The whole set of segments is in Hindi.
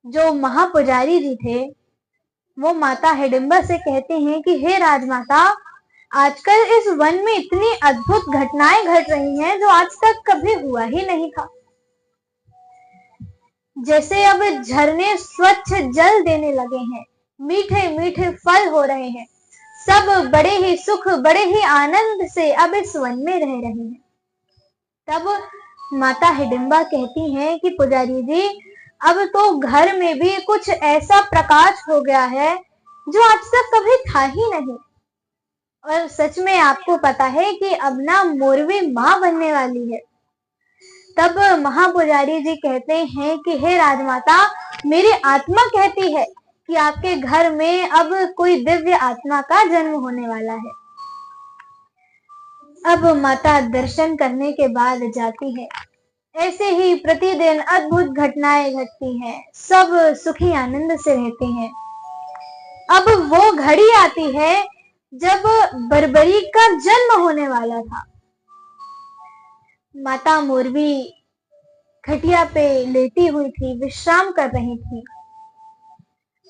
जो महापुजारी जी थे वो माता हिडिंबा से कहते हैं कि हे राजमाता, आजकल इस वन में इतनी अद्भुत घटनाएं घट रही हैं जो आज तक कभी हुआ ही नहीं था। जैसे अब झरने स्वच्छ जल देने लगे हैं, मीठे मीठे फल हो रहे हैं, सब बड़े ही सुख बड़े ही आनंद से अब इस वन में रह रहे हैं। तब माता हिडिंबा कहती हैं कि पुजारी जी, अब तो घर में भी कुछ ऐसा प्रकाश हो गया है जो आज तक कभी था ही नहीं। और सच में आपको पता है कि अब ना मोरवी माँ बनने वाली है। तब महापुजारी जी कहते हैं कि हे राजमाता, मेरी आत्मा कहती है कि आपके घर में अब कोई दिव्य आत्मा का जन्म होने वाला है। अब माता दर्शन करने के बाद जाती है। ऐसे ही प्रतिदिन अद्भुत घटनाएं घटती हैं, सब सुखी आनंद से रहते हैं। अब वो घड़ी आती है जब बर्बरी का जन्म होने वाला था। माता मोरवी खटिया पे लेटी हुई थी, विश्राम कर रही थी।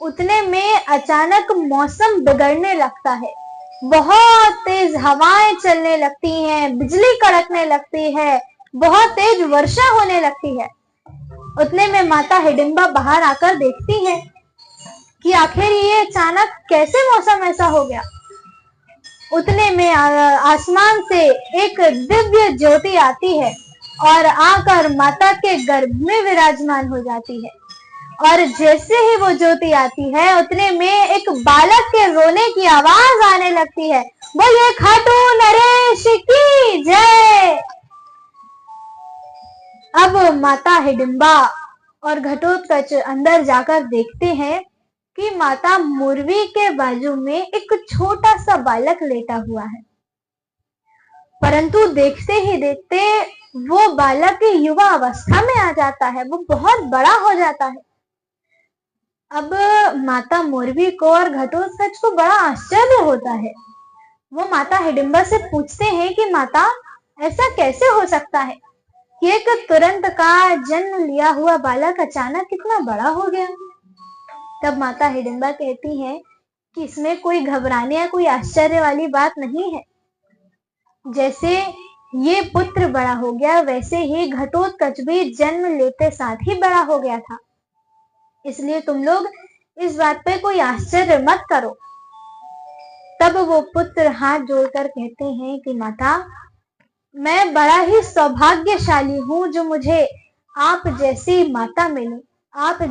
उतने में अचानक मौसम बिगड़ने लगता है, बहुत तेज हवाएं चलने लगती हैं, बिजली कड़कने लगती है, बहुत तेज वर्षा होने लगती है। उतने में माता हिडिंबा बाहर आकर देखती है कि आखिर ये अचानक कैसे मौसम ऐसा हो गया। उतने में आसमान से एक दिव्य ज्योति आती है और आकर माता के गर्भ में विराजमान हो जाती है। और जैसे ही वो ज्योति आती है, उतने में एक बालक के रोने की आवाज आने लगती है, बोलिए खाटू नरेश की जय। अब माता हिडिंबा और घटोत्कच अंदर जाकर देखते हैं कि माता मोरवी के बाजू में एक छोटा सा बालक लेटा हुआ है। परंतु देखते ही देखते वो बालक युवा अवस्था में आ जाता है, वो बहुत बड़ा हो जाता है। अब माता मोरवी को और घटोत्कच को बड़ा आश्चर्य होता है। वो माता हिडिंबा से पूछते हैं कि माता, ऐसा कैसे हो सकता है कि एक तुरंत का जन्म लिया हुआ बालक अचानक कितना बड़ा हो गया। तब माता हिडिंबा कहती हैं कि इसमें कोई घबराने या कोई आश्चर्य वाली बात नहीं है। जैसे ये पुत्र बड़ा हो गया, वैसे ही घटोत्कच भी जन्म लेते साथ ही बड़ा हो गया था। इसलिए तुम लोग इस बात पे कोई आश्चर्य मत करो। तब वो पुत्र हाथ जोड़कर कहते हैं कि माता, मैं बड़ा ही सौभाग्यशाली हूँ जो मुझे आप जैसी माता मिली। आप